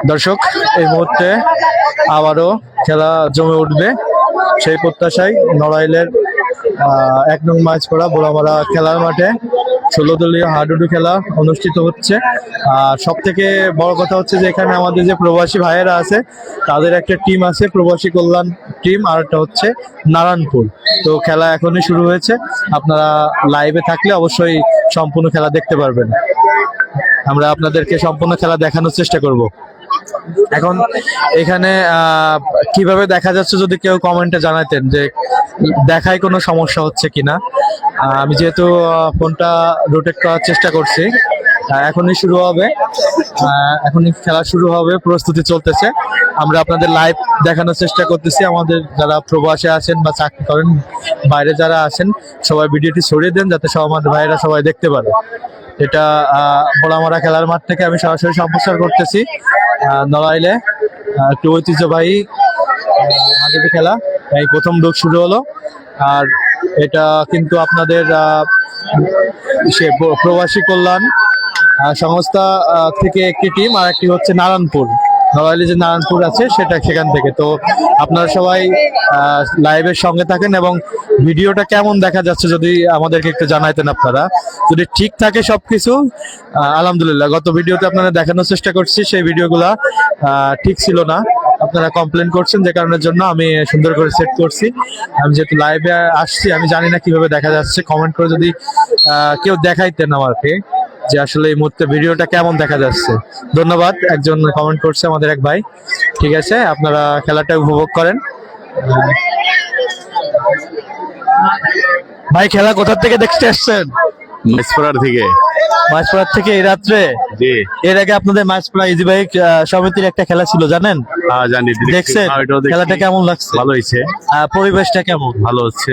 দর্শক, এই মুহূর্তে আবারও খেলা জমে উঠবে সেই প্রত্যাশায় নড়াইলের 1 নং মাঝপাড়া বোলামারা খেলার মাঠে 16 দলীয় হাডুডু খেলা অনুষ্ঠিত হচ্ছে। আর সব থেকে বড় কথা হচ্ছে যে এখানে আমাদের যে প্রবাসী ভাইয়েরা আছে তাদের একটা টিম আছে, প্রবাসী কল্যাণ টিম, আর একটা হচ্ছে নারায়ণপুর। তো খেলা এখনই শুরু হয়েছে, আপনারা লাইভে থাকলে অবশ্যই সম্পূর্ণ খেলা দেখতে পারবেন। আমরা আপনাদেরকে সম্পূর্ণ খেলা দেখানোর চেষ্টা করব। এখন এখানে কিভাবে দেখা যাচ্ছে যদি কেউ কমেন্টে জানাতেন যে দেখায় কোনো সমস্যা হচ্ছে কিনা। আমি যেহেতু ফোনটা রোটেট করার চেষ্টা করছি, এখনই শুরু হবে, এখনই খেলা শুরু হবে, প্রস্তুতি চলতেছে। আমরা আপনাদের লাইভ দেখানোর চেষ্টা করতেছি। আমাদের যারা প্রবাসে আছেন বা চাকরি করেন, বাইরে যারা আছেন, সবাই ভিডিওটি ছড়িয়ে দেন যাতে সব আমাদের ভাইরা সবাই দেখতে পারে। এটা বোলামারা খেলার মাঠ থেকে আমি সরাসরি সম্প্রচার করতেছি। নড়াইলে একটু ঐতিহ্যবাহী হাডুডু খেলা এই প্রথম ডোক শুরু হলো। আর এটা কিন্তু আপনাদের প্রবাসী কল্যাণ সংস্থা থেকে একটি টিম, আর একটি হচ্ছে নারায়ণপুর, নড়াইলে যে নারায়ণপুর আছে সেখান থেকে। তো আপনারা সবাই লাইভের সঙ্গে থাকেন এবং ভিডিওটা কেমন দেখা যাচ্ছে যদি আমাদেরকে একটু জানাইতেন। আপনারা যদি ঠিক থাকে সবকিছু, আলহামদুলিল্লাহ। গত ভিডিওতে আপনারা দেখানোর চেষ্টা করছি, সেই ভিডিওগুলা ঠিক ছিল না, আপনারা কমপ্লেন করছেন, যে কারণের জন্য আমি সুন্দর করে সেট করছি। আমি যেহেতু লাইভে আসছি, আমি জানি না কিভাবে দেখা যাচ্ছে। কমেন্ট করে যদি কেউ দেখাইতেন আমাকে যে আসলে এই মুহূর্তে ভিডিওটা কেমন দেখা যাচ্ছে। ধন্যবাদ, একজন কমেন্ট করছে আমাদের এক ভাই। ঠিক আছে, আপনারা খেলাটা উপভোগ করেন। ভাই, খেলা কোথা থেকে দেখতে আসছেন? মাঝপাড়ার থেকে। মাঝপাড়ার থেকে এই রাত্রে? জি। এর আগে আপনাদের মাঝপাড়া ইজি বাইক সমিতির একটা খেলা ছিল, জানেন? জানি। দেখছেন? খেলাটা কেমন লাগছে? ভালো হয়েছে। পরিবেশটা কেমন? ভালো হচ্ছে।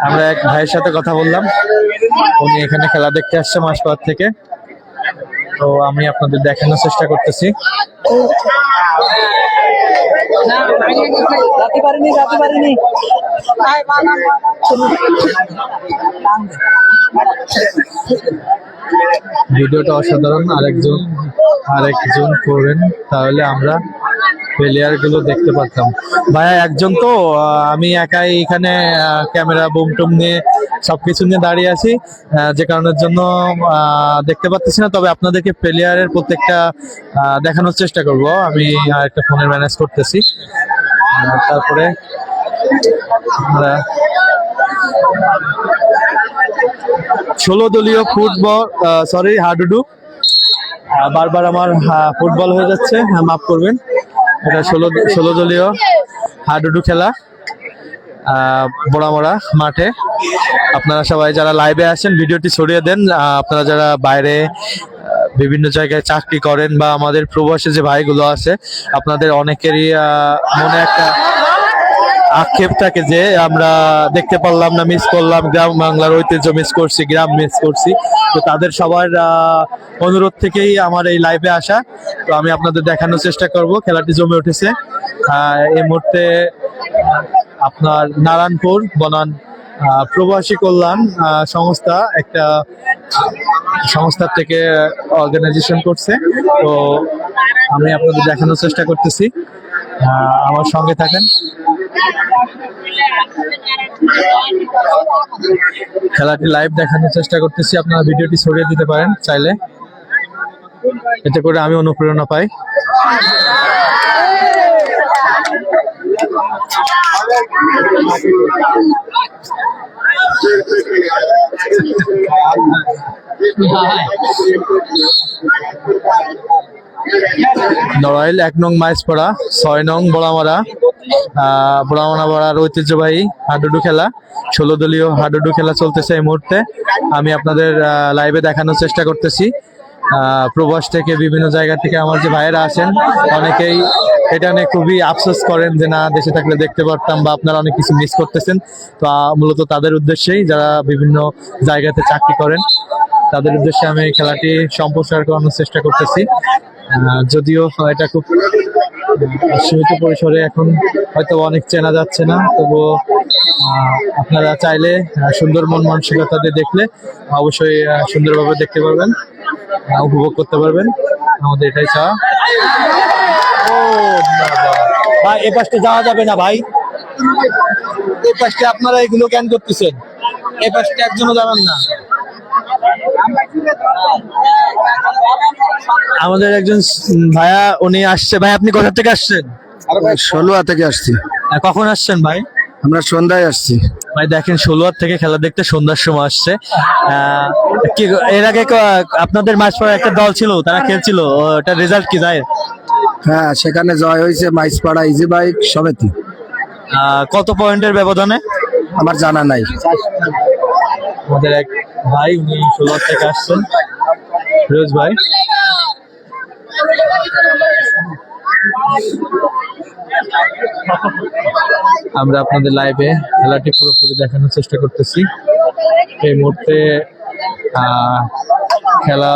আমরা এক ভাইয়ের সাথে কথা বললাম, উনি এখানে খেলা দেখতে আসছে মাঝপাড়ার থেকে। তো আমি আপনাদের দেখানোর চেষ্টা করতেছি। ভিডিওটা অসাধারণ। আরেকজন করবেন তাহলে আমরা প্লেয়ার গুলো দেখতে পারতাম। ভাইয়া একজন তো, আমি একাই এখানে ক্যামেরা বুম টুম নিয়ে সবকিছু নিয়ে দাঁড়িয়ে আছি, যে কারণের জন্য দেখতে পাচ্ছি না। তবে আপনাদেরকে প্লেয়ারের প্রত্যেকটা দেখানোর চেষ্টা করব। আমি একটা ফোনের ম্যানেজ করতেছি। তারপরে আমরা 16 দলীয় হাডুডু, বারবার আমার ফুটবল হয়ে যাচ্ছে, মাফ করবেন। এটা 16 দলীয় হাডুডু খেলা বোলামারা মাঠে। আপনারা সবাই যারা লাইভে আসেন ভিডিওটি ছড়িয়ে দেন। আপনারা যারা বাইরে বিভিন্ন জায়গায় চাকরি করেন বা আমাদের প্রবাসী যে ভাইগুলো আছে, আপনাদের অনেকেরই মনে একটা আক্ষেপ থাকে যে আমরা দেখতে পারলাম না, মিস করলাম, গ্রাম বাংলার ঐতিহ্য মিস করছি, গ্রাম মিস করছি। তো তাদের সবার অনুরোধ থেকেই আমার এই লাইভে আসা। তো আমি আপনাদের দেখানোর চেষ্টা করব। খেলাটি জমে উঠেছে এই মুহূর্তে। আপনার নারায়ণপুর বনান প্রবাসী কল্যাণ সংস্থা, একটা সংস্থা থেকে অর্গানাইজেশন করছে। তো আমি আপনাদের দেখানোর চেষ্টা করতেছি, আমার সঙ্গে থাকেন। খেলাটি লাইভ দেখানোর চেষ্টা করতেছি, আপনারা ভিডিওটি ছড়িয়ে দিতে পারেন চাইলে, এতে করে আমি অনুপ্রেরণা পাই। নড়াইল 1 নং মাঝপাড়া, 6 নং বোলামারা ঐতিহ্যবাহী হাডুডু খেলা, 16 দলীয় হাডুডু খেলা চলতেছে এই মুহূর্তে। আমি আপনাদের লাইভে দেখানোর চেষ্টা করতেছি। প্রবাস থেকে বিভিন্ন জায়গা থেকে আমার যে ভাইয়েরা আছেন, অনেকেই এটা নিয়ে খুবই আফসোস করেন যে না, দেশে থাকলে দেখতে পারতাম, বা আপনারা অনেক কিছু মিস করতেছেন। তো মূলত তাদের উদ্দেশ্যেই, যারা বিভিন্ন জায়গাতে চাকরি করেন, তাদের উদ্দেশ্যে আমি এই খেলাটি সম্প্রচার করানোর চেষ্টা করতেছি। যদিও এটা খুব সীমিত পরিসরে এখন হয়তো অনেক চেনা যাচ্ছে না, তবুও আপনারা চাইলে সুন্দর মন মানসিকতা দিয়ে দেখলে অবশ্যই সুন্দরভাবে দেখতে পারবেন, উপভোগ করতে পারবেন। আমাদের এটাই চা। ও বাবা। ভাই এ পাশে যাওয়া যাবে না ভাই, এই পাশে আপনারা এগুলো কেন করতেছেন? এই পাশে একজনও যাবেন না। আমাদের একজন ভাইয়া উনি আসছে। ভাই আপনি কোথা থেকে আসছেন? ষোলোয়া থেকে আসছি। কখন আসছেন ভাই? আমরা সন্ধ্যায় আসছি। ভাই দেখেন 16 থেকে খেলা দেখতে সন্ধ্যার সময় আসছে। কি এর আগে আপনাদের মাঝ পড়া একটা দল ছিল, তারা খেলছিল, ওটার রেজাল্ট কি যায়? হ্যাঁ, সেখানে জয় হয়েছে মাইজপাড়া ইজি বাইক সবেতে। কত পয়েন্টের ব্যবধানে আমার জানা নাই। আমাদের এক ভাই উনি 16 থেকে আসছেন, ফিরোজ ভাই। আমরা আপনাদের লাইভে খেলাটি পুরোপুরি দেখানোর চেষ্টা করতেছি। এই মুহূর্তে খেলা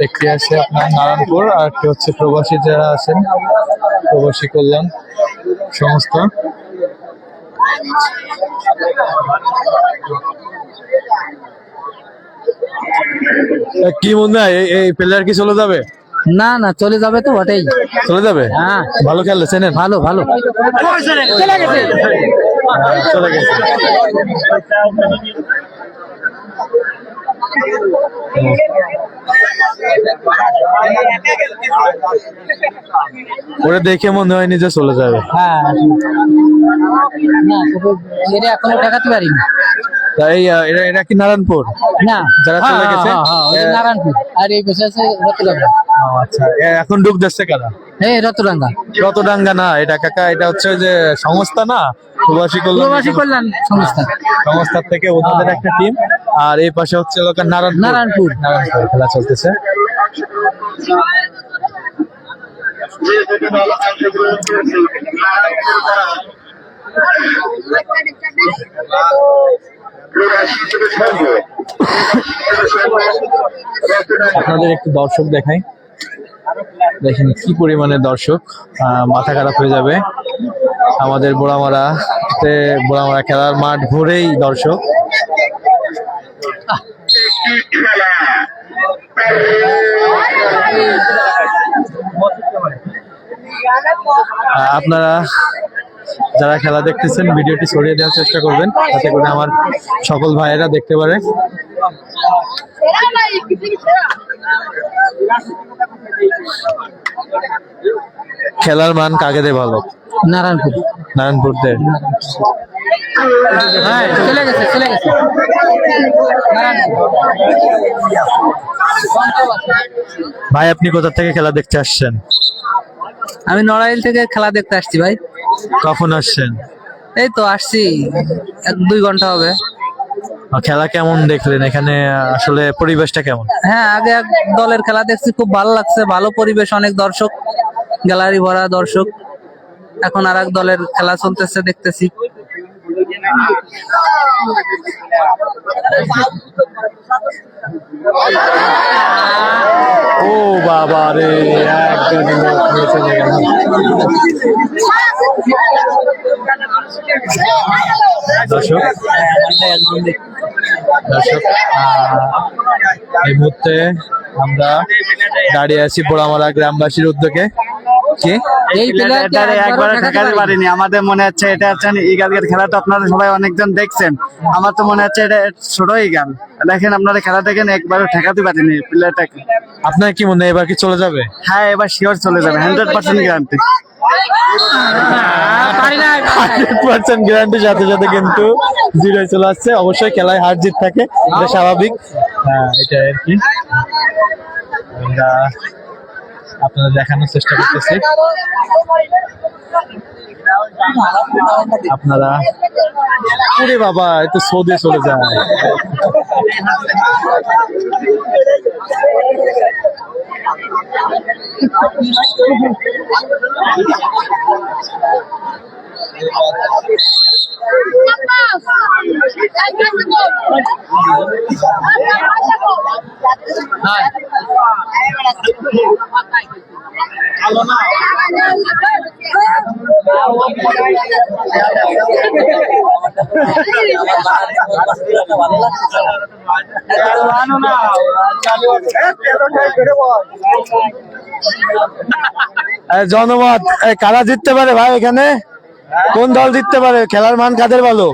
একটি আছে আপনার নারায়ণপুর, আর একটি হচ্ছে প্রবাসী যারা আছেন, প্রবাসী কল্যাণ সংস্থা। কি মনে হয় এই প্লেয়ার কি চলে যাবে? না না, চলে যাবে তো বটেই। চলে যাবে? হ্যাঁ, ভালো খেলছেন। ভালো ভালো। চলে গেছে। ওরা দেখে মনে হয়নি যে চলে যাবে। হ্যাঁ, না এটা এখনো দেখাতে পারিনি। তাই এরা কি নারায়ণপুর? না, যারা চলে গেছে নারায়ণপুর, আর এই বসে আছে রতডাঙ্গা। আচ্ছা, এখন ডুব দিচ্ছে কারা? এই রতডাঙ্গা। রতডাঙ্গা না, এটা কাকা, এটা হচ্ছে যে সংস্থা না, প্রবাসী কল্যাণ সংস্থা, সংস্থার থেকে ওদের একটা টিম। আর এই পাশে হচ্ছে নারায়ণপুর খেলা চলতেছে। আপনাদের একটু দর্শক দেখাই, দেখেন কি পরিমাণে দর্শক, মাথা খারাপ হয়ে যাবে। আমাদের বোড়ামারা খেলার মাঠ ভরেই দর্শক। আপনারা যারা খেলা দেখতেছেন ভিডিওটি ছড়িয়ে দেওয়ার চেষ্টা করবেন, যাতে করে আমার সকল ভাইয়েরা দেখতে পারে। খেলার মান কাকেদের ভালো? নারায়ণপুরদের। হ্যাঁ, চলে গেছে। ভাই আপনি কোথা থেকে খেলা দেখতে আসছেন? আমি নড়াইল থেকে খেলা দেখতে আসছি ভাই। কখন আসছেন? এই তো আসছি 1-2 ঘন্টা হবে। খেলা কেমন দেখলেন? এখানে আসলে পরিবেশটা কেমন? হ্যাঁ, আগে এক দলের খেলা দেখছি, খুব ভালো লাগছে, ভালো পরিবেশ, অনেক দর্শক, গ্যালারি ভরা দর্শক। এখন আর এক দলের খেলা চলতেছে, দেখতেছি। ও বাবা রে, দর্শক এই মুহূর্তে আমরা দাঁড়িয়ে আছি পোড়ামারা গ্রামবাসীর উদ্যোগে। কি এই প্লেয়ারটা একবার ঠেকাতে পারিনি। আমাদের মনে হচ্ছে এটা হচ্ছে ইগাল খেলাটা আপনারা সবাই অনেকজন দেখছেন। আমার তো মনে হচ্ছে এটা ছোট ইগাল। দেখেন আপনারা খেলা দেখেন, একবারও ঠেকাতে পারিনি প্লেয়ারটাকে। আপনার কি মনে হয় এবার কি চলে যাবে? হ্যাঁ, এবার শিওর চলে যাবে, 100% গ্যারান্টি। 100% গ্যারান্টির সাথে সাথে কিন্তু 0 চলে আসছে। অবশ্যই খেলায় হার জিত থাকে, এটা স্বাভাবিক। হ্যাঁ, এটা আর কি আমরা আপনারা দেখানোর চেষ্টা করতেছি। আপনারা ওরে বাবা, একটু সৌদি চলে যায়। জনমত কারা জিততে পারে ভাই এখানে? কোন দল জিততে পারে? খেলার মান কাদের ভালো?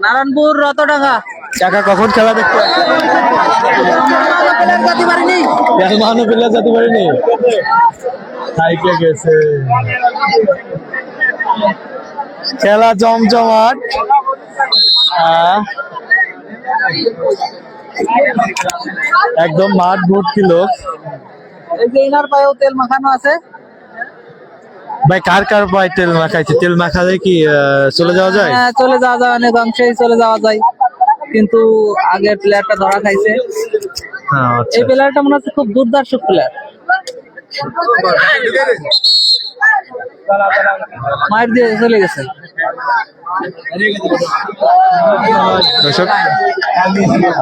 নারায়ণপুর রতডাঙ্গা। কাকা কখন খেলা দেখতে মানুষ প্লেয়ার যেতে পারিনি, হাইকে গেছে। খেলা জমজমাট। একদম মাঠ ভর্তি লোক। এই যে ইনার পায়েও তেল মাখানো আছে। ভাই কার কার পায়ে তেল মাখাইছে? তেল মাখালে কি চলে যাওয়া যায়? হ্যাঁ, চলে যাওয়া যায়, অনেক অংশেই চলে যাওয়া যায়, কিন্তু আগের প্লেয়ারটা ধরা খাইছে। আচ্ছা। এই প্লেয়ারটা মনে হচ্ছে খুব দুর্দর্শ প্লেয়ার। মার দিয়ে চলে গেছে। দর্শক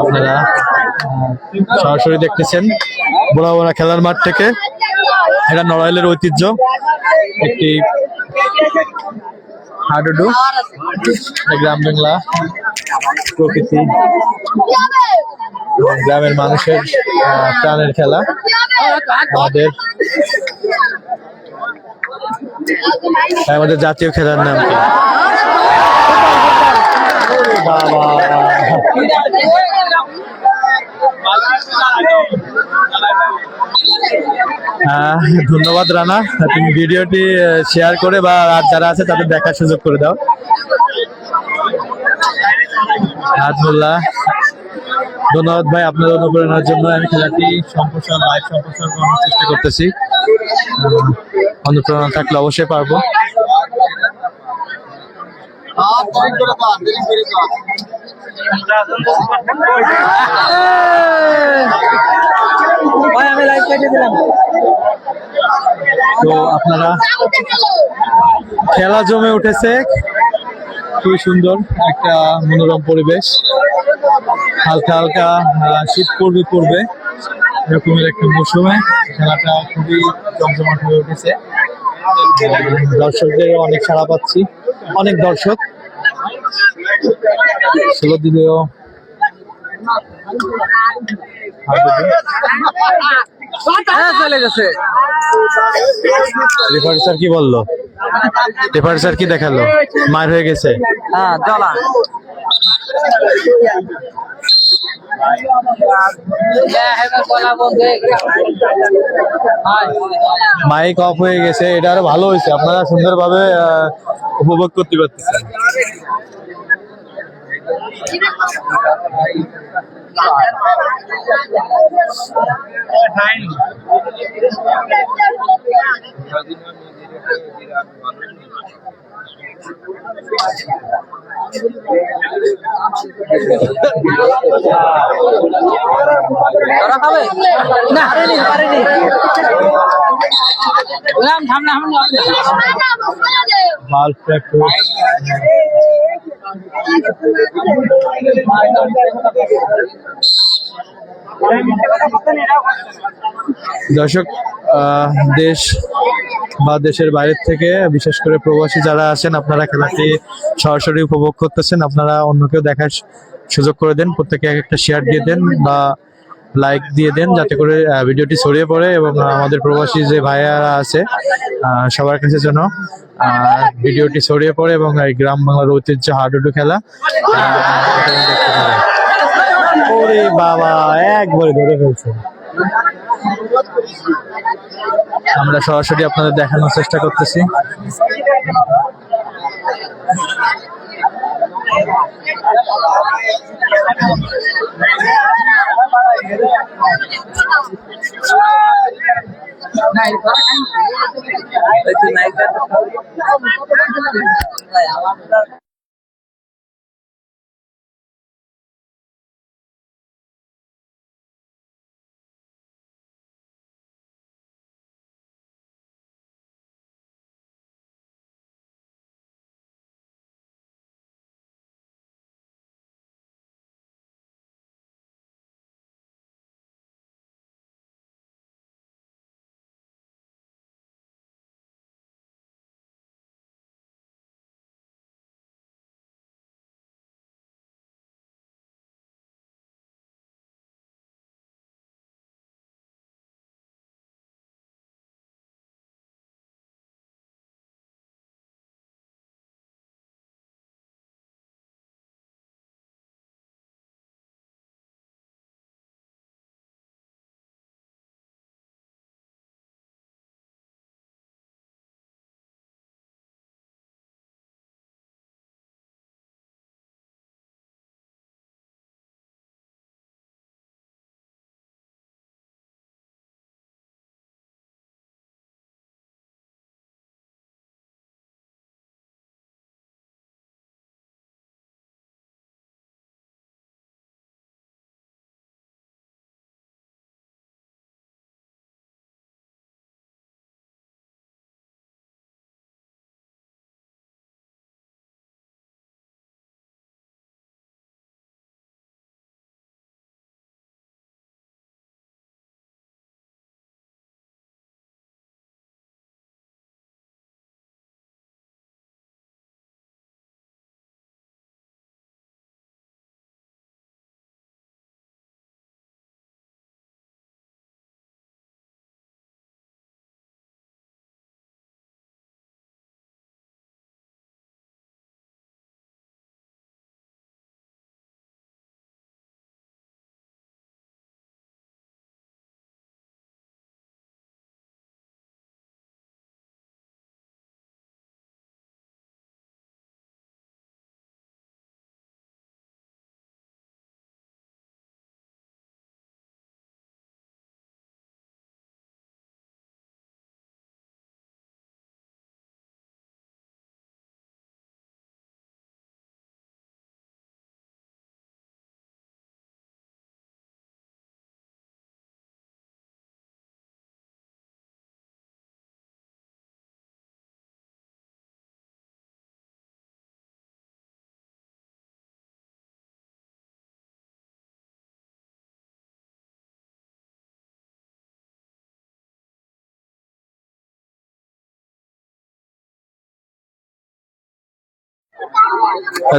আপনারা সরাসরি দেখতেছেন বড় বড় খেলার মাঠ থেকে। এটা নড়াইলের ঐতিহ্য, একটি হাডুডু, গ্রাম বাংলা প্রকৃতি গ্রামের মানুষের প্রাণের খেলা। আমাদের জাতীয় খেলার নাম কি? বাবা, ধন্যবাদ রানা, তুমি ভিডিওটি শেয়ার করে বা আর যারা আছে তাদের দেখার সুযোগ করে দাও। আজমুল্লাহ, ধন্যবাদ ভাই আপনার অনুপ্রেরণার জন্য। আমি খেলাটি লাইভ সম্প্রসারণ করার চেষ্টা করতেছি। অনুপ্রেরণা থাকলে অবশ্যই পারবো। আমি লাইভ কেটে দিলাম। তো আপনারা খেলা জমে উঠেছে, খুবই সুন্দর একটা মনোরম পরিবেশ। হালকা হালকা শীত পড়বে এরকমের একটা মৌসুমে খেলাটা খুবই জমজমাট হয়ে উঠেছে। দর্শকদের অনেক সাড়া পাচ্ছি, অনেক দর্শক। 16 দিনেও চলে গেছে। রেফারি স্যার কি বললো? রেফারি স্যার কি দেখালো? মার হয়ে গেছে। হ্যাঁ, জ্বলা। মাইক অফ হয়ে গেছে, এটা আরো ভালো হয়েছে, আপনারা সুন্দরভাবে উপভোগ করতে পারতেছেন। ওরা খাবে না? পারেনি। মাল প্র্যাকটিস। দর্শক, দেশ বা দেশের বাইরের থেকে বিশেষ করে প্রবাসী যারা আছেন, আপনারা খেলাটি সরাসরি উপভোগ করতেছেন। আপনারা অন্যকেও দেখার সুযোগ করে দেন, প্রত্যেকে একটা শেয়ার দিয়ে দেন বা লাইক দিয়ে দেন, যাতে করে ভিডিওটি ছড়িয়ে পড়ে এবং আমাদের প্রবাসী যে ভাইয়ারা আছে সবার কাছে যেন ভিডিওটি ছড়িয়ে পড়ে এবং এই গ্রাম বাংলার ঐতিহ্য হাডুডু খেলা দেখতে পারে। ওরে বাবা, একবারে ধরে ফেলছে। আমরা সরাসরি আপনাদের দেখানোর চেষ্টা করতেছি।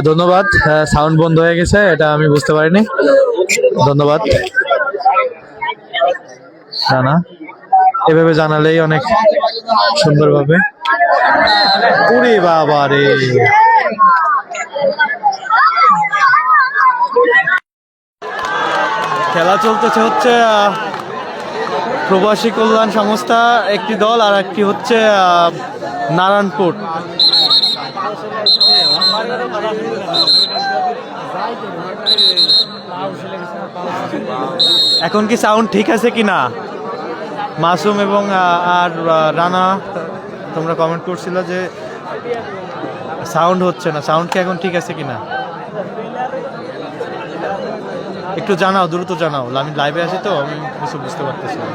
ধন্যবাদ। সাউন্ড বন্ধ হয়ে গেছে, এটা আমি বুঝতে পারিনি। ধন্যবাদ। না, এভাবে জানালেই অনেক সুন্দরভাবে। ওরে বাবা রে, খেলা চলতেছে হচ্ছে প্রবাসী কল্যাণ সংস্থা একটি দল, আর একটি হচ্ছে নারায়ণপুর। এখন কি সাউন্ড ঠিক আছে কিনা? মাসুম এবং আর রানা, তোমরা কমেন্ট করছিল যে সাউন্ড হচ্ছে না, সাউন্ড কি এখন ঠিক আছে কিনা একটু জানাও, দ্রুত জানাও। আমি লাইভে আছি তো, আমি কিছু বুঝতে পারতেছি না।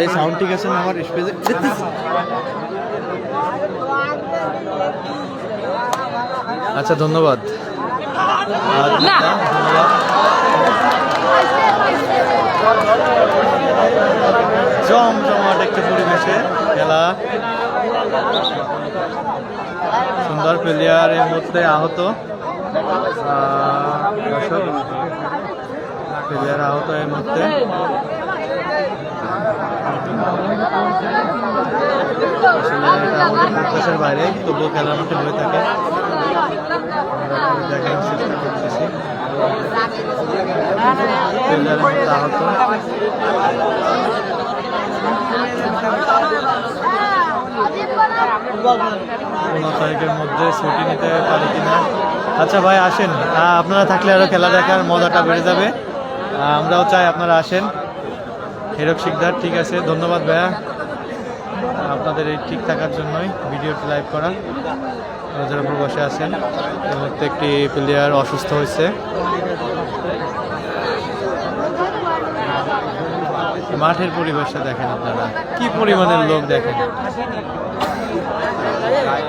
এই সাউন্ড ঠিক আছে না আমার স্পেসে? আচ্ছা, ধন্যবাদ। জমজমাট একটা পরিবেশে খেলা, সুন্দর প্লেয়ারের মধ্যে আহত, প্লেয়ার আহত এর মধ্যে। এটা আমাদের প্রত্যাশার বাইরে, তবুও খেলার মধ্যে হয়ে থাকে। দেখানোর চেষ্টা করতেছি প্লেয়ারের মধ্যে আহত। তারিখের মধ্যে ছুটি নিতে পারি কিনা। আচ্ছা ভাই আসেন, আপনারা থাকলে আরো খেলা দেখার মজাটা বেড়ে যাবে। আমরাও চাই আপনারা আসেন। হিরক শিকদার, ঠিক আছে, ধন্যবাদ ভাইয়া আপনাদের এই ঠিক থাকার জন্যই ভিডিওটি লাইভ করা। যারা প্রবাসে আছেন, এর মধ্যে একটি প্লেয়ার অসুস্থ হয়েছে। মাঠের পরিবেশটা দেখেন আপনারা, কি পরিমাণের লোক দেখেন।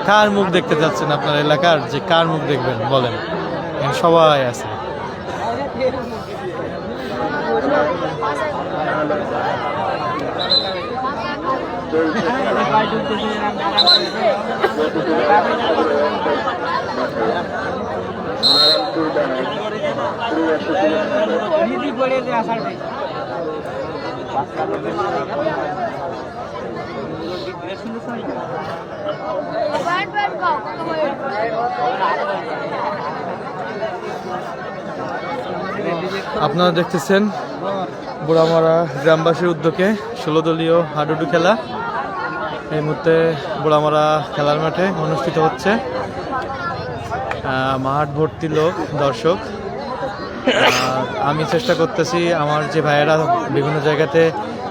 কার মুখ দেখতে যাচ্ছেন আপনার এলাকার? যে কার মুখ দেখবেন বলেন, সবাই আছে। আপনারা দেখতেছেন বুড়ামারা গ্রামবাসীর উদ্যোগে 16 দলীয় হাডুডু খেলা এই মুহূর্তে বুড়ামারা খেলার মাঠে অনুষ্ঠিত হচ্ছে। মাঠ ভর্তি লোক, দর্শক। আমি চেষ্টা করতেছি আমার যে ভাইয়েরা বিভিন্ন জায়গাতে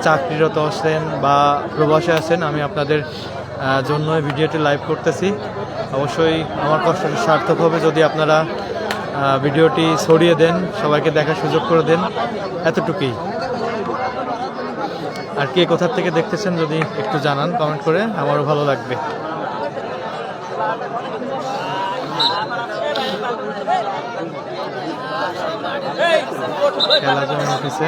চাকরিরত আছেন বা প্রবাসে আছেন, আমি আপনাদের জন্য ভিডিওটি লাইভ করতেছি। অবশ্যই আমার কষ্টটি সার্থক হবে যদি আপনারা ভিডিওটি ছড়িয়ে দেন, সবাইকে দেখার সুযোগ করে দেন, এতটুকুই। আর কে কোথা থেকে দেখতেছেন যদি একটু জানান কমেন্ট করে, আমারও ভালো লাগবে। খেলা যেমন উঠেছে,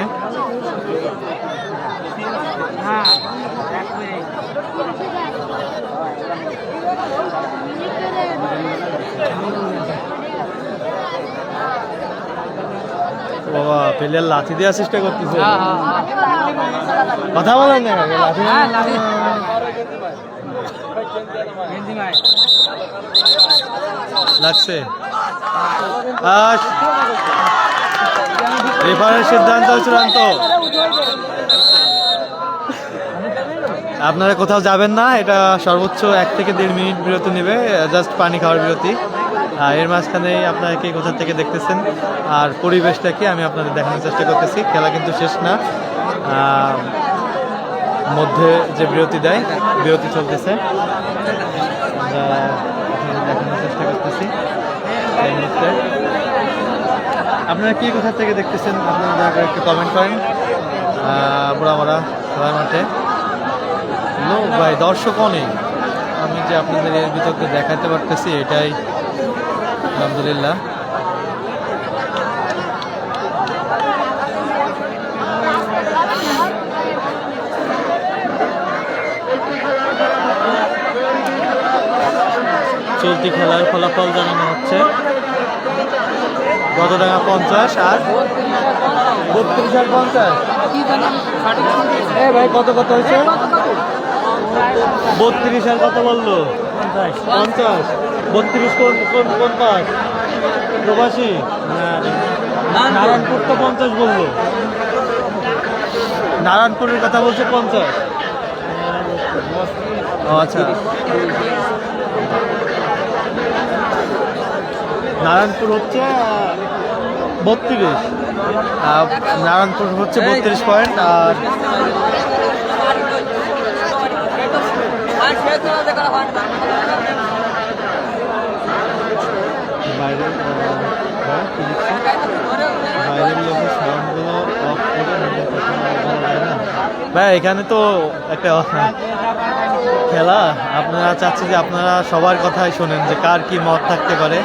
বাবা প্লেয়ার লাঠি দেওয়ার চেষ্টা করতেছে, কথা বলেন না লাঠি লাগছে। রেফারের সিদ্ধান্ত চূড়ান্ত। আপনারা কোথাও যাবেন না, এটা সর্বোচ্চ 1 থেকে 1.5 মিনিট বিরতি নেবে, জাস্ট পানি খাওয়ার বিরতি। এর মাঝখানে আপনারা কে কোথা থেকে দেখতেছেন আর পরিবেশটাকে আমি আপনাদের দেখানোর চেষ্টা করতেছি। খেলা কিন্তু শেষ না, মধ্যে যে বিরতি দেয়, বিরতি চলতেছে, দেখানোর চেষ্টা করতেছি এই মুহূর্তে। আপনারা কি কোথা থেকে দেখতেছেন আপনারা দয়া করে একটু কমেন্ট করেন। বুড়ামারা খেলার মাঠে লোক ভাই, দর্শক অনেক। আমি যে আপনাদের এর ভিতরকে দেখাতে পারতেছি এটাই আলহামদুলিল্লাহ। চলতি খেলার ফলাফল জানানো হচ্ছে। কত টাকা? 50 আর 32 আর 50। ভাই কত কত হয়েছে? 32 আর কত বললো? 50। 32 কোন কোন কোন পাশ? প্রবাসী? নারায়ণপুর তো 50 বললো। নারায়ণপুরের কথা বলছে 50। ও আচ্ছা, নারায়ণপুর হচ্ছে 32, নারায়ণপুর হচ্ছে 32 পয়েন্ট। আর বাইরের লোকের সাউন্ডগুলো অফ করে ভাই, এখানে তো একটা খেলা, আপনারা চাচ্ছি যে আপনারা সবার কথাই শোনেন যে কার কি মত থাকতে পারে,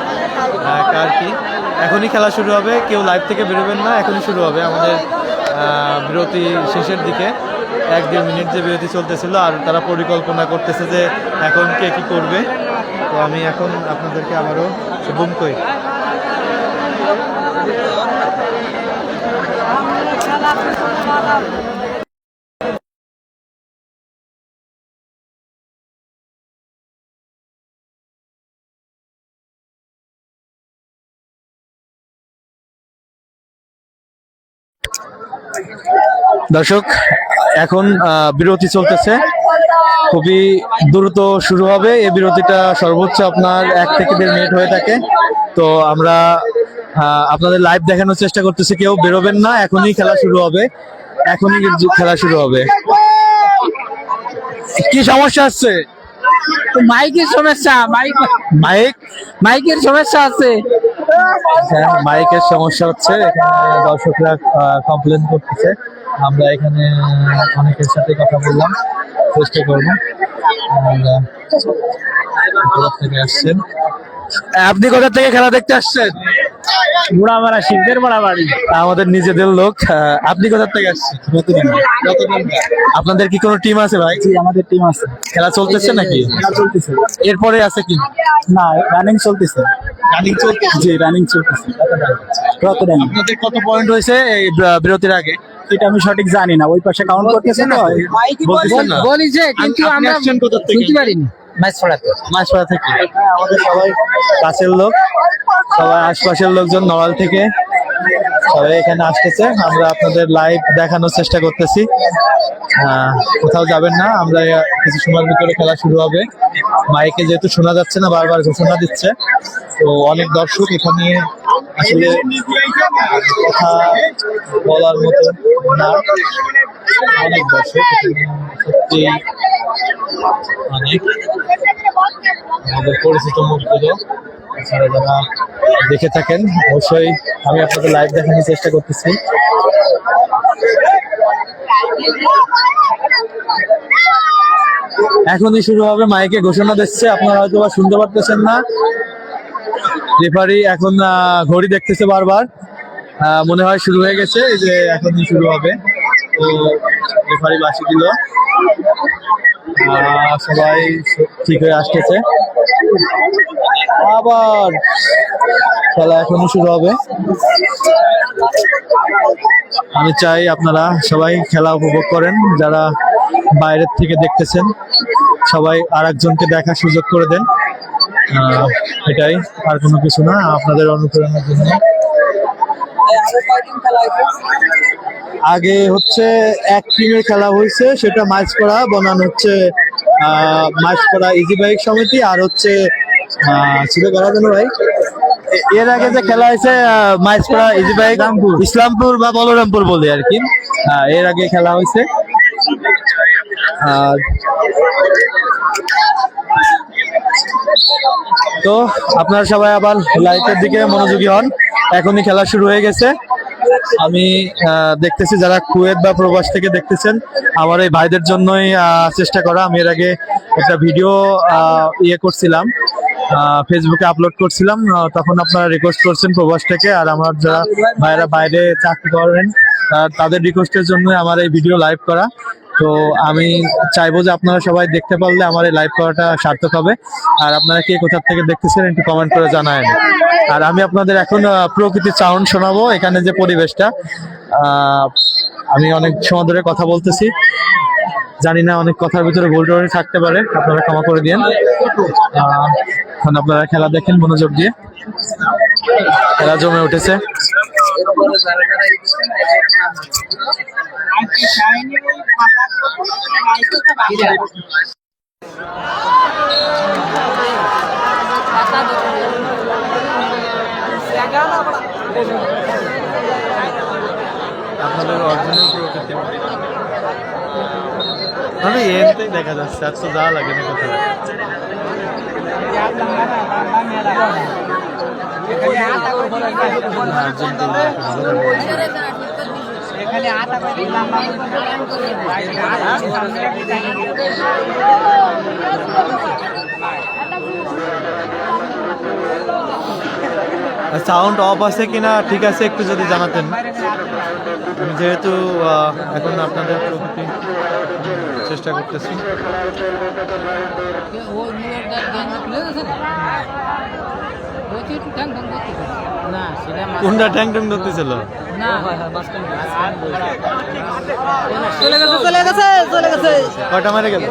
কার কি। এখনই খেলা শুরু হবে, কেউ লাইভ থেকে বেরোবেন না, এখনই শুরু হবে। আমাদের বিরতি শেষের দিকে 1-1.5 মিনিট যে বিরতি চলতেছিল, আর তারা পরিকল্পনা করতেছে যে এখন কে কি করবে। তো আমি এখন আপনাদেরকে আবারও বুম করি। দর্শক, এখন বিরতি চলতেছে, খুবই দ্রুত শুরু হবে। এই বিরতিটা সর্বোচ্চ আপনার 1 থেকে 1.5 মিনিট হয়ে থাকে। তো আমরা আপনাদের লাইভ দেখানোর চেষ্টা করতেছি, কেউ বেরোবেন না, এখনই খেলা শুরু হবে, এখনই কিন্তু খেলা শুরু হবে। কি সমস্যা আছে? মাইকের সমস্যা, মাইকের সমস্যা আছে। মাইকের সমস্যা হচ্ছে, এখানে দর্শকরা কমপ্লেন করতেছে। আমরা এখানে অনেকের সাথে কথা বললাম, চেষ্টা করবো। আসছেন আপনি কোথা থেকে খেলা দেখতে আসছেন? বুড়ামারা, শিবদের বাড়ি। আমাদের নিজেদের লোক। আপনি কোথা থেকে আসছেন? আপনাদের কি কোনো টিম আছে ভাই? আমাদের টিম আছে, খেলা চলতেছে নাকি? খেলা চলতেছে এরপরে আছে কি? না, রানিং চলতেছে। রানিং চলতেছে? জি, রানিং চলতেছে। কত রানিং? আপনাদের কত পয়েন্ট হয়েছে এই বিরতির আগে? এটা আমি সঠিক জানি না, ওই পাশে কাউন্ট করতেছে তো। বলতেছেন না? বলিছে কিন্তু আপনি আমরা আসছেন কোথা থেকে? শুনতে পারিনি। মাছপাড়া থেকে। আমাদের সবাই কাছের লোক, সবাই আশপাশের লোকজন, নড়াইল থেকে সবাই এখানে আসতেছে। আমরা আপনাদের লাইভ দেখানোর চেষ্টা করতেছি। কোথাও যাবেন না, আমরা কিছু সময়ের ভিতরে খেলা শুরু হবে। মাইকে যেহেতু শোনা যাচ্ছে না, বারবার ঘোষণা দিচ্ছে, তো অনেক দর্শক এখানে আসলে কথা বলার মতো না। অনেক দর্শক সত্যি, অনেক আমাদের পরিচিত মুখগুলো এছাড়া যারা দেখে থাকেন, অবশ্যই আমি আপনাদের লাইভ দেখানোর চেষ্টা করতেছি। এখনই শুরু হবে, মাইকে ঘোষণা দিচ্ছে, আপনারা হয়তো বা শুনতে পারতেছেন না। রেফারি এখন ঘড়ি দেখতেছে বারবার, মনে হয় শুরু হয়ে গেছে, এই যে এখনই শুরু হবে। তো রেফারি বাঁশি দিল, সবাই ঠিক হয়ে আসতেছে, আবার খেলা এখনই শুরু হবে। আমি চাই আপনারা সবাই খেলা উপভোগ করেন, যারা বাইরের থেকে দেখতেছেন সবাই আরেকজনকে দেখার সুযোগ করে দেন। এটাই, আর কোনো কিছু না, আপনাদের অনুপ্রেরণার জন্য। আগে হচ্ছে এক টিমের খেলা হয়েছে, সেটা মাঝপাড়া বনাম হচ্ছে মাঝপাড়া ইজি বাইক সমিতি, আর হচ্ছে ছিল করা যেন ভাই, এর আগে যে খেলা হয়েছে মাঝপাড়া ইজি বাইক ইসলামপুর বা বলরামপুর বলে আর কি, এর আগে খেলা হয়েছে। আর তো আপনারা সবাই আবার লাইটের দিকে মনোযোগী হন, এখনই খেলা শুরু হয়ে গেছে। আমি দেখতেছি যারা কুয়েত বা প্রবাস থেকে দেখতেছেন, আমার এই ভাইদের জন্যই চেষ্টা করা। আমি এর আগে একটা ভিডিও করছিলাম, ফেসবুকে আপলোড করছিলাম, তখন আপনারা রিকোয়েস্ট করছেন প্রবাস থেকে, আর আমার যারা ভাইরা বাইরে চাকরি করেন তাদের রিকোয়েস্টের জন্য আমার এই ভিডিও লাইভ করা। তো আমি চাইবো যে আপনারা সবাই দেখতে পারলে আমার এই লাইভ করাটা সার্থক হবে। আর আপনারা কে কোথা থেকে দেখতেছেন একটু কমেন্ট করে জানায়েন। আর আমি আপনাদের এখন প্রকৃতির সাউন্ড শোনাবো, এখানে যে পরিবেশটা। আহ, আমি অনেক সময় ধরে কথা বলতেছি, জানি না অনেক কথার ভিতরে ভুল টুটি থাকতে পারে, আপনারা ক্ষমা করে দিন। এখন আপনারা খেলা দেখেন মনোযোগ দিয়ে, খেলা জমে উঠেছে। আপনাদের অরিজিনাল প্রকৃতি মানে এতেই দেখা যাচ্ছে, আর তো যাওয়া লাগে না কোথাও। সাউন্ড অফ আছে কিনা ঠিক আছে একটু যদি জানাতেন, আমি যেহেতু এখন আপনাদের প্রকৃতি চেষ্টা করতেছি। কোনটা ট্যাং ট্যাং ধরতেছিল? চলে গেছে কয়টা মারে গেল?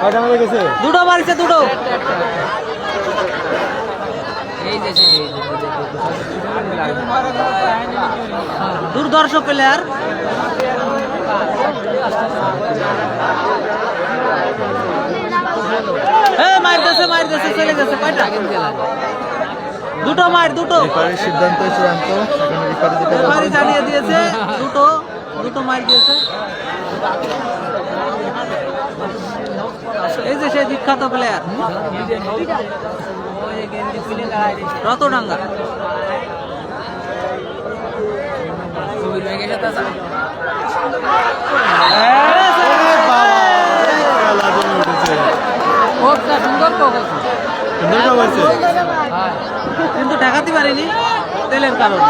কয়টা মারে গেছে? দুটো মারিছে, দুটো। দুর্ধর্ষ প্লেয়ার। মারতেছে চলে গেছে। কয়টা? দুটো মার, দুটো। রেফারির সিদ্ধান্ত চূড়ান্ত, এখন রেফারি যেটা রেফারি জানিয়ে দিয়েছে দুটো, দুটো মার দিয়েছে। এই যে সেই বিখ্যাত প্লেয়ার রতডাঙ্গা। কিন্তু ঠেকাতে পারিনি তেলের কারণে।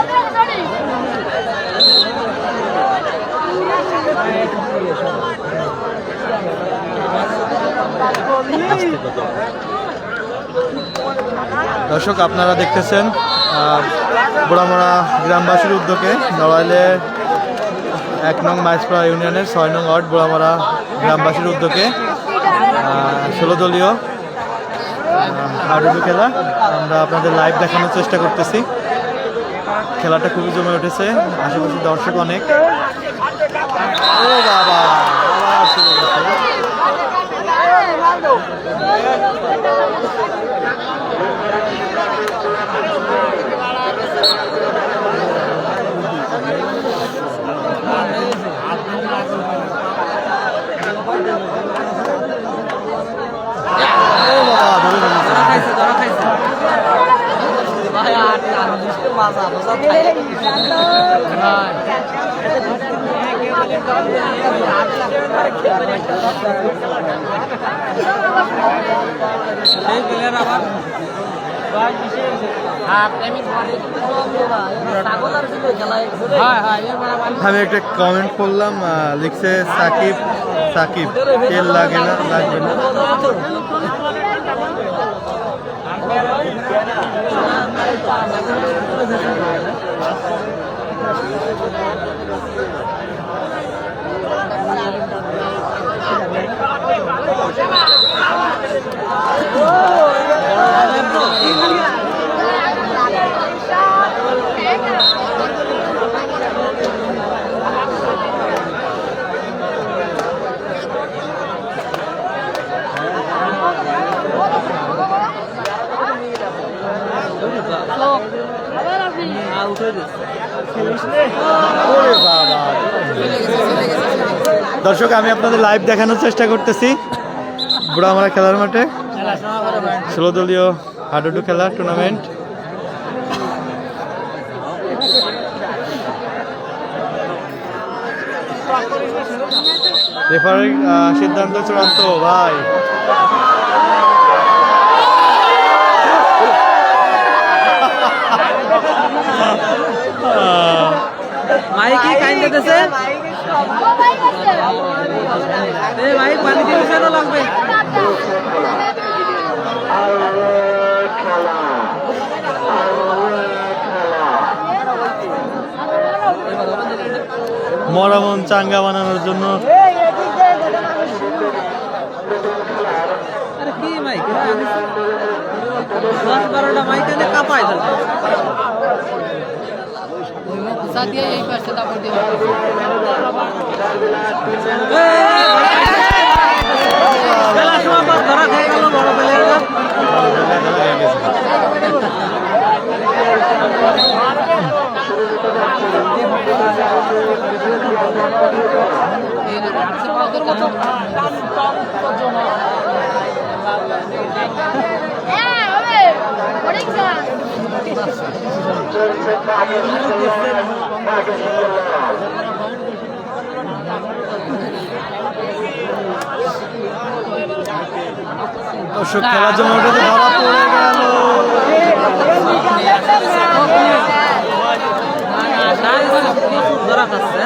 দর্শক আপনারা দেখতেছেন বোড়ামরা গ্রামবাসীর উদ্যোগে নড়াইলের 1 নং মাইজপাড়া ইউনিয়নের 6 নং ওয়ার্ড বোড়ামরা গ্রামবাসীর উদ্যোগে 16 দলীয় হাডুডু খেলা আমরা আপনাদের লাইভ দেখানোর চেষ্টা করতেছি। খেলাটা খুবই জমে উঠেছে, আশেপাশে দর্শক অনেক। ও বাবা, আবার শুরু হয়েছে। আমি একটা কমেন্ট করলাম, লিখছে সাকিব সাকিব তেল লাগে না, লাগবে না। দর্শক আমি আপনাদের লাইভ দেখানোর চেষ্টা করতেছি বুড়ামারা খেলার মাঠে 16 দলীয় হাডুডু খেলা টুর্নামেন্ট। রেফারি সিদ্ধান্ত চূড়ান্ত ভাই। মাইকি কাইন্ডে দেছে ভাই পানি দিয়ে লাগবে। মরামন চাঙ্গা বানানোর জন্য আরে কি মাইক 10-12টা মাইক এনে কাঁপায় ফেলবে। খেলার সময় পর ধরা খেয়ে গেল বড় প্লেয়াররা। দর্শক খেলার জন্য ওটা তো ধরা পড়ে গেল। ধরা খাচ্ছে।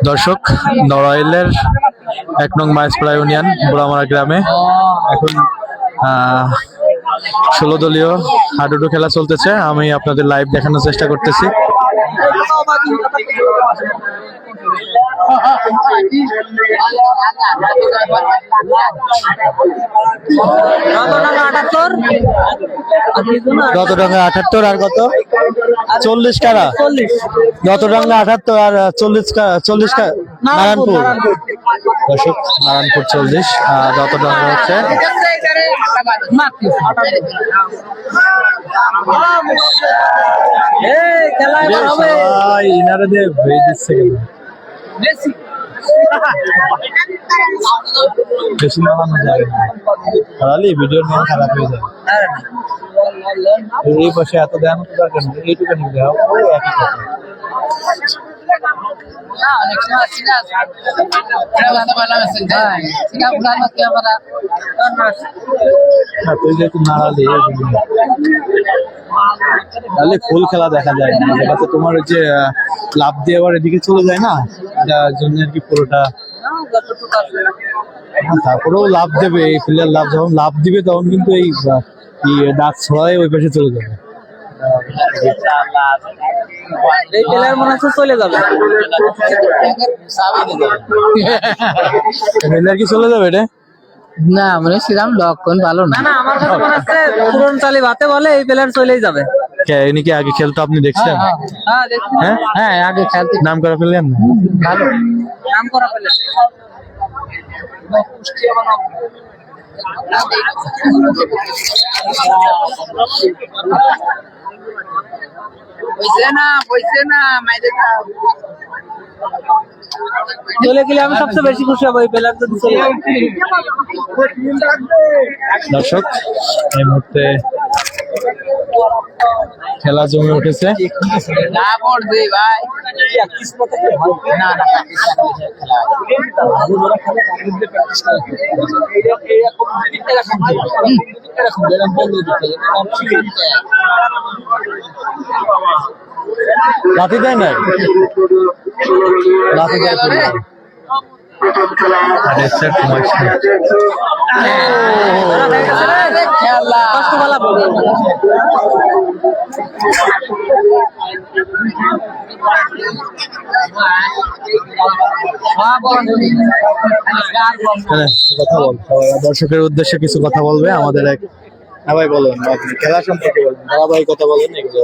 দর্শক নড়াইলের 1 নং মাইজপাড়া ইউনিয়ন বুড়ামারা গ্রামে এখন 16 দলীয় হাডুডু খেলা চলতেছে। আমি আপনাদের লাইভ দেখানোর চেষ্টা করতেছি। কত টাকা 78 আর কত 40 টাকা, যত টাকা 78 আর 40 নারায়ণপুর। দর্শক নারায়ণপুর 40 আর যত টাকা হচ্ছে ইনারে দিয়ে ভেজে দিচ্ছে বেশি নামানো যায় না, খালি ভিডিওর মান খারাপ হয়ে যায়। এই পাশে এত দেওয়ার মতো দরকার নেই, এইটুকু নিয়ে দেওয়া একই কথা। তুই যেহেতু নাড়ালি তাহলে ফুল খেলা দেখা যায় না, যেটাতে তোমার ওই যে লাভ দিয়ে আবার এদিকে চলে যায় না, এটার জন্য আর কি পুরোটা। তারপরেও লাভ দেবে, এই প্লেয়ার লাভ যখন লাভ দিবে তখন কিন্তু এই ডাক ছড়ায় ওই পাশে চলে যাবে। এই প্লেয়ার মনে হচ্ছে চলে যাবে। প্লেয়ার কি চলে যাবে এটা? না মানে সেরকম লক্ষণ ভালো না। না আমার কাছে মনে হচ্ছে পুরন চালি ভাতে বলে এই প্লেয়ার চলেই যাবে। ইনি কি আগে খেলতো আপনি দেখছেন? হ্যাঁ দেখছি। হ্যাঁ আগে খেলতে নাম করা ফেললেন ভালো নাম করা প্লেয়ার। চলে গেলে আমি সবচেয়ে বেশি খুশি হবো এই প্লেয়ার যদি চলে যায়। দর্শক এই মুহূর্তে খেলা জমে উঠেছে। লাঠি দেয় নাই, লাঠি দেয় কথা বল, দর্শকের উদ্দেশ্যে কিছু কথা বলবে আমাদের এক। হ্যাঁ ভাই বলুন, খেলা সম্পর্কে বলুন, ধারাবাহিক কথা বলুন এগুলো।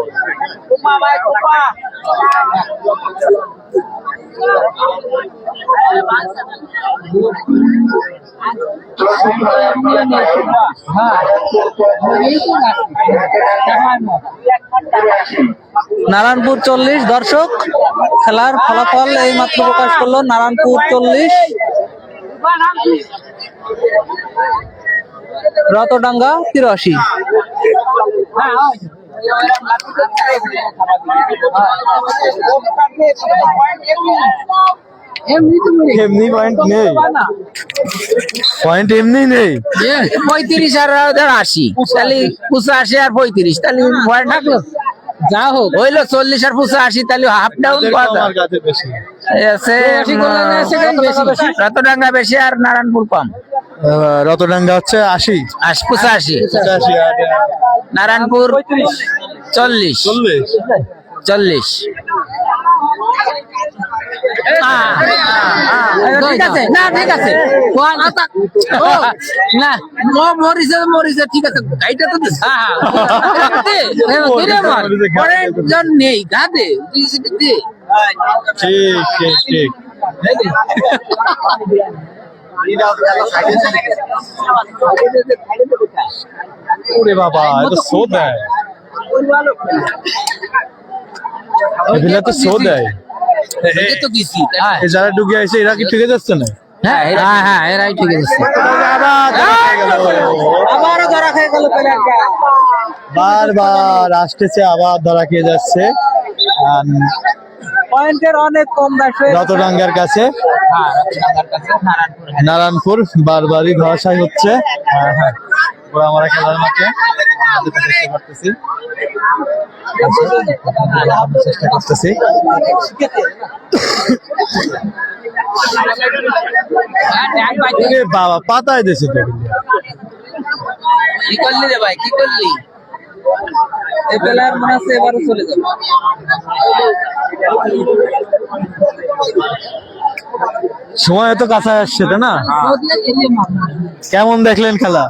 নারায়ণপুর 40 দর্শক খেলার ফলাফল এই মাত্র প্রকাশ করলো। নারায়ণপুর 40 রতডাঙ্গা 83। এমনি পয়েন্ট নেই, পয়েন্ট এমনি নেই। 35 আর 80 তাহলে 85 আর 35 তাহলে পয়েন্ট থাকলো যা হোক হইলো 40 আর 85 তাহলে হাফ ডাউন কত আমার কাছে বেশি। আছে রতডাঙ্গা বেশি আর নারায়ণপুর কম রতডাঙ্গা হচ্ছে 80, 85 85 আর নারায়ণপুর 40 40। ঠিক আছে না ঠিক আছে না মরিছে মরিছে ঠিক আছে গাইটা তো নেই গা দে দে ঠিক ঠিক ঠিক। ওরে বাবা, এত শো দেয়, এগুলা তো শো দেয়। তো দিছি এ যারা ঢুকে আছে এরা কি ঠিক যাচ্ছে না? হ্যাঁ হ্যাঁ এরাই ঠিক আছে আবারও ধরা খেয়ে গেল প্লেয়ারটা। বারবার আসতেছে, আবার ধরা খেয়ে যাচ্ছে পয়েন্টের অনেক কম রাখে রতডাঙ্গার কাছে। নারায়ণপুর বারবারই ধরাশায়ী হচ্ছে আমরা খেলার মাঠে দেখতে পারতেছি, চেষ্টা করতেছি। এরে বাবা, পাতায় দিয়েছে তো। কি করলি রে ভাই কি করলি এই প্লেয়ার মনে আছে এবারও চলে যাবে। সময় তো কাছে আসছে তাই না? কেমন দেখলেন খেলা?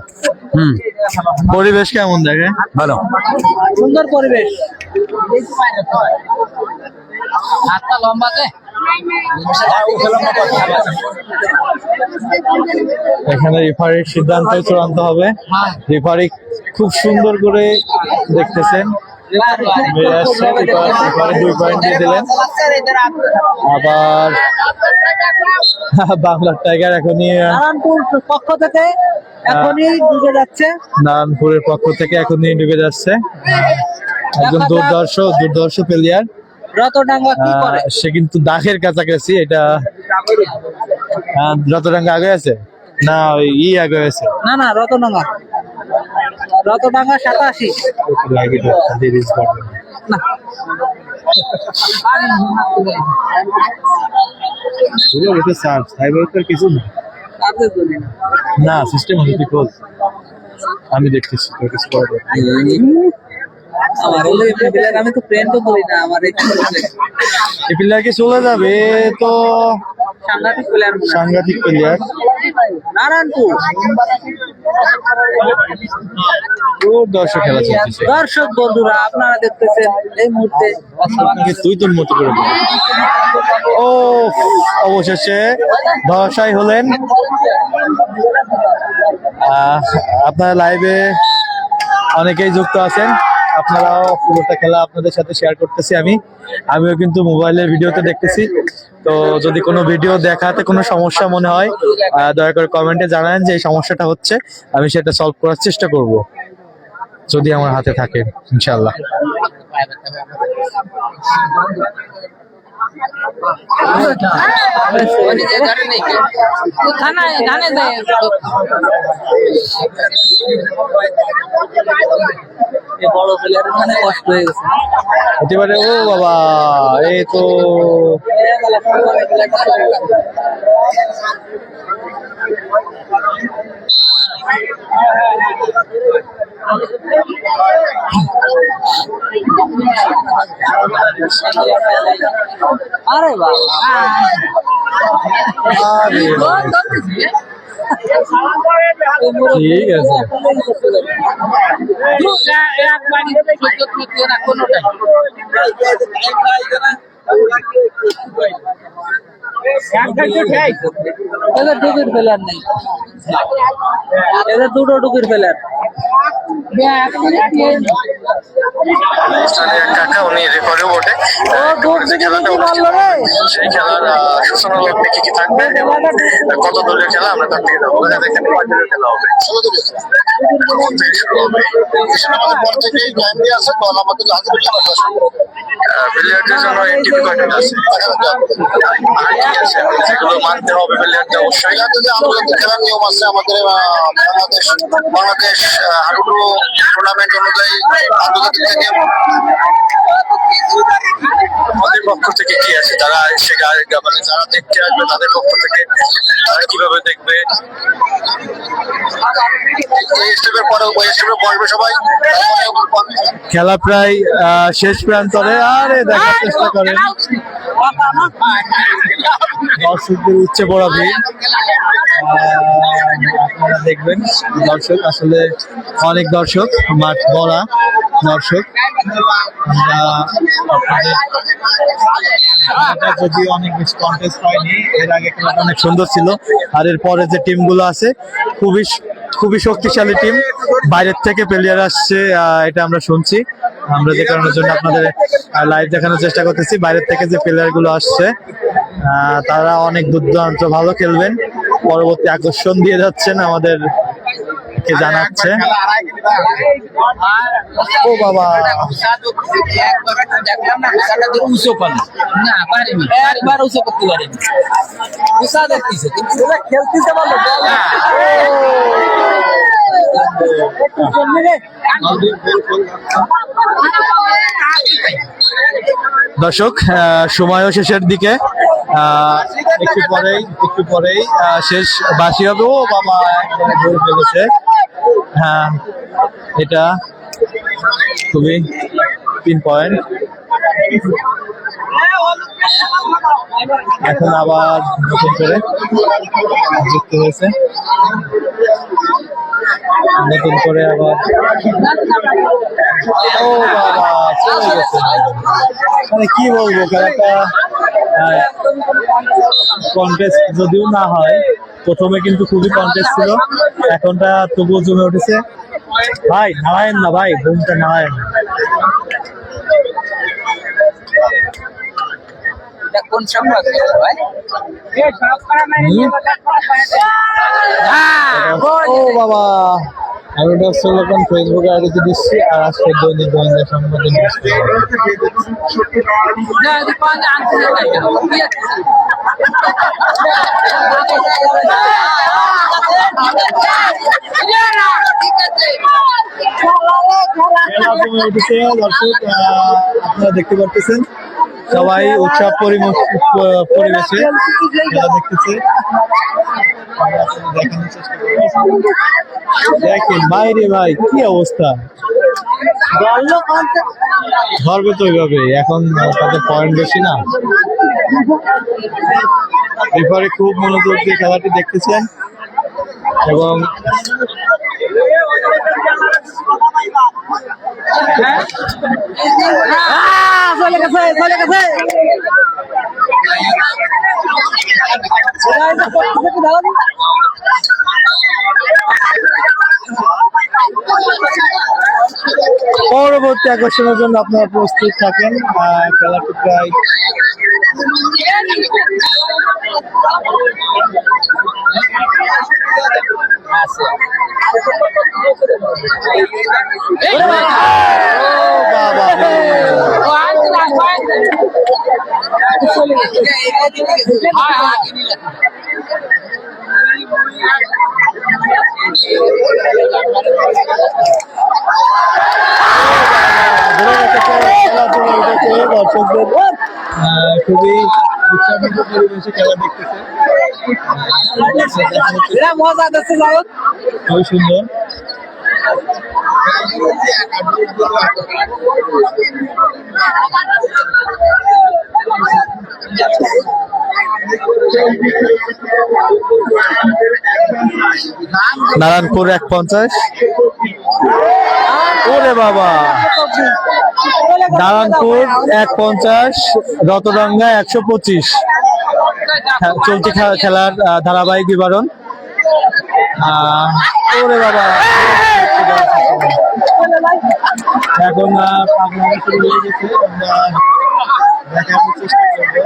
পরিবেশ কেমন দেখে? ভালো সুন্দর পরিবেশ। হাতটা লম্বা দে এখানে রেফারির সিদ্ধান্ত চূড়ান্ত হবে। রেফারি খুব সুন্দর করে দেখতেছেন, বেরিয়ে আসছে, রেফারি 2 পয়েন্ট দিয়ে দিলেন। আবার বাংলার টাইগার এখনই নারায়ণপুর পক্ষ থেকে এখনই ঢুকে যাচ্ছে। নারায়ণপুরের পক্ষ থেকে এখনই ঢুকে যাচ্ছে একজন দুর্ধর্ষ প্লেয়ার। রতডাঙ্গা কি করে? সে কিন্তু দাগের কাছাকাছি। এটা রতডাঙ্গা আগে আছে না ওই আগে আছে? না না রতডাঙ্গা 87। না কিছু তাতে বলি না। না, সিস্টেম আমি দেখতেছি। আমার হলো এই প্লেয়ার, আমি তো ফ্রেন্ডও করি না। আমার এই প্লেয়ার কি চলে যাবে? তো সাংঘাতিক প্লেয়ার সাংঘাতিক প্লেয়ার। নারায়ণপুর। দর্শক খেলা চলতেছে। দর্শক বন্ধুরা আপনারা দেখতেছেন এই মুহূর্তে তুই তোর মতো করে বল। ও অবশেষে ধরাশায়ী হলেন। আপনারা লাইভে অনেকেই যুক্ত আছেন, আপনারাও পুরোটা খেলা আপনাদের সাথে শেয়ার করতেছি। আমিও কিন্তু মোবাইলের ভিডিওতে দেখতেছি। তো যদি কোনো ভিডিও দেখাতে কোনো সমস্যা মনে হয় দয়া করে কমেন্টে জানান যে এই সমস্যাটা হচ্ছে, আমি সেটা সলভ করার চেষ্টা করব যদি আমার হাতে থাকে ইনশাআল্লাহ। বড় প্লেয়ার মানে কষ্ট হয়ে গেছে। হতে পারে। ও বাবা, এই তো আরে বাবা ঠিক আছে। এদের ডুবির প্লেয়ার নেই, এদের দুটো ডুবির প্লেয়ার। স্থানীয় এক কাকা, উনি রেফারিও বটে। যে খেলাটা অনুষ্ঠিত হবে, সেই খেলার সূচনা লগ্নে কি কি থাকবে এবং কত দলীয় খেলা আমরা তার থেকে যাবো। দেখেন কয় দলীয় খেলা হবে, কখন থেকে শুরু হবে। প্লেয়ারদের জন্য এনটিপি কয়টা আছে, আর কি আছে যেগুলো মানতে হবে প্লেয়ারদের অবশ্যই। খেলার নিয়ম আছে আমাদের বাংলাদেশ হাডুডু টুর্নামেন্ট অনুযায়ী আন্তর্জাতিক থেকে আমাদের পক্ষ থেকে কি আছে, তারা এসে মানে যারা দেখতে আসবে তাদের পক্ষ থেকে তারা কিভাবে দেখবে, এই স্টেপের পরে ওই স্টেপে বসবে সবাই। খেলা প্রায় শেষ প্রান্তরে। আরে দেখার চেষ্টা করেন দর্শকদের উচ্চে পড়া ভিড়। আপনারা দেখবেন দর্শক, আসলে অনেক দর্শক, মাঠ ভরা দর্শক। আমরা আপনাদের খেলাটা যদিও অনেক বেশি কন্টেস্ট হয়নি, এর আগে খেলাটা অনেক সুন্দর ছিল। আর এর পরে যে টিমগুলো আছে খুবই খুবই শক্তিশালী টিম, বাইরের থেকে প্লেয়ার আসছে, এটা আমরা শুনছি। আমরা যে কারণের জন্য আপনাদের লাইভ দেখানোর চেষ্টা করতেছি। বাইরের থেকে যে প্লেয়ার গুলো আসছে তারা অনেক দুর্দান্ত ভালো খেলবেন, পরবর্তী আকর্ষণ দিয়ে যাচ্ছেন আমাদের কে জানাচ্ছে। ও বাবা, উঁচু পানি না পারেনি, একবার উঁচু করতে পারেনি। উঁচা দেখতেছে কিন্তু খেলতেছে ভালো। দর্শক সময়ও শেষের দিকে, একটু পরেই শেষ বাসি হবে। ও বাবা, একবারে গোল ফেলেছে। হ্যাঁ, এটা খুবই 3 পয়েন্ট। এখন আবার নতুন করে যুক্ত হয়েছে, নতুন করে আবার। ও বাবা, চলে গেছে। মানে কি বলবো, খেলাটা কন্টেস্ট যদিও না হয়, প্রথমে কিন্তু খুবই কন্টেস্ট ছিল, এখনটা তবুও জমে উঠেছে। ভাই নারায়ণ না, ভাই বোনটা নারায়ণ। কোন সংবাদ ভাই? ও বাবা, আমি এটা স্লোগান ফেসবুকে আইডিতে দিচ্ছি, আর আজকে দৈনিক গোয়েন্দা সংবাদে দর্শক আপনারা দেখতে পাচ্ছেন, সবাই উৎসব পরিবেশে খেলা দেখতেছে। দেখানোর চেষ্টা করছি, দেখেন বাইরে ভাই কি অবস্থা, ধরবে তো ওইভাবে। এখন তাদের পয়েন্ট বেশি না, এরপরে খুব মনোযোগ দিয়ে খেলাটি দেখতেছেন এবং পরবর্তী আকর্ষণের জন্য আপনারা প্রস্তুত থাকেন। খেলাটি প্রায় দর্শকদের খুবই উৎসাহিত পরিবেশে খেলা দেখতেছে, মজা দেখতে খুবই সুন্দর। নারায়ণপুর 150, ওরে বাবা, নারায়ণপুর 150, রতডাঙ্গা 125। চলতি খেলার ধারাবাহিক বিবরণ। ওরে বাবা, এখন পাগলামি শুরু হয়ে গেছে। আমরা দেখানোর চেষ্টা করবো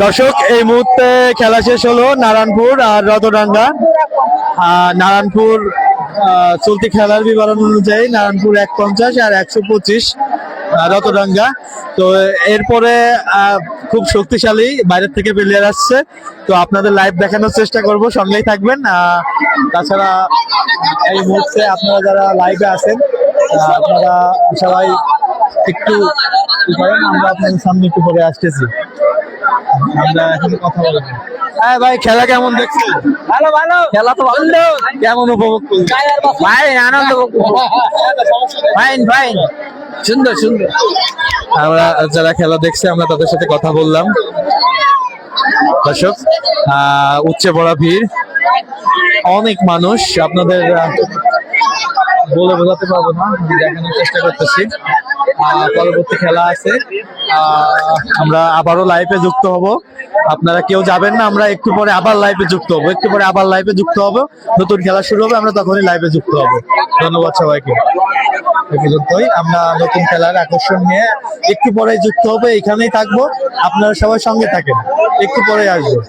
দর্শক। এই মুহূর্তে খেলা শেষ হলো নারায়ণপুর আর রতডাঙ্গা। নারায়ণপুর চলতি খেলার বিবরণ অনুযায়ী নারায়ণপুর 150 আর 125 রতডাঙ্গা। তো এরপরে খুব শক্তিশালী বাইরের থেকে প্লেয়ার আসছে, তো আপনাদের লাইভ দেখানোর চেষ্টা করব, সঙ্গেই থাকবেন। তাছাড়া এই মুহূর্তে আপনারা যারা লাইভে আছেন আপনারা সবাই একটু করেন, আমরা আপনাদের সামনে একটু পরে আসতেছি। আমরা এখন কথা বলবো। হ্যাঁ ভাই, খেলা কেমন দেখছেন? ভালো ভালো খেলা তো ভালো, কেমন উপভোগ করছেন? ভাই আনন্দ, ফাইন ফাইন, সুন্দর সুন্দর। আমরা যারা খেলা দেখছে আমরা তাদের সাথে কথা বললাম। দর্শক, উচ্চে পড়া ভিড়, অনেক মানুষ, আপনাদের বলে বোঝাতে পারবো না, আমি দেখানোর চেষ্টা করতেছি। পরবর্তী খেলা আছে, আমরা আবারও লাইভে যুক্ত হব। আপনারা কেউ যাবেন না, আমরা একটু পরে আবার লাইভে যুক্ত হবো, একটু পরে আবার লাইভে যুক্ত হবো। নতুন খেলা শুরু হবে, আমরা তখনই লাইভে যুক্ত হব। ধন্যবাদ সবাইকে। এই পর্যন্তই, আমরা নতুন খেলার আকর্ষণ নিয়ে একটু পরে যুক্ত হবে, এখানেই থাকবো। আপনারা সবাই সঙ্গে থাকেন, একটু পরে আসবো।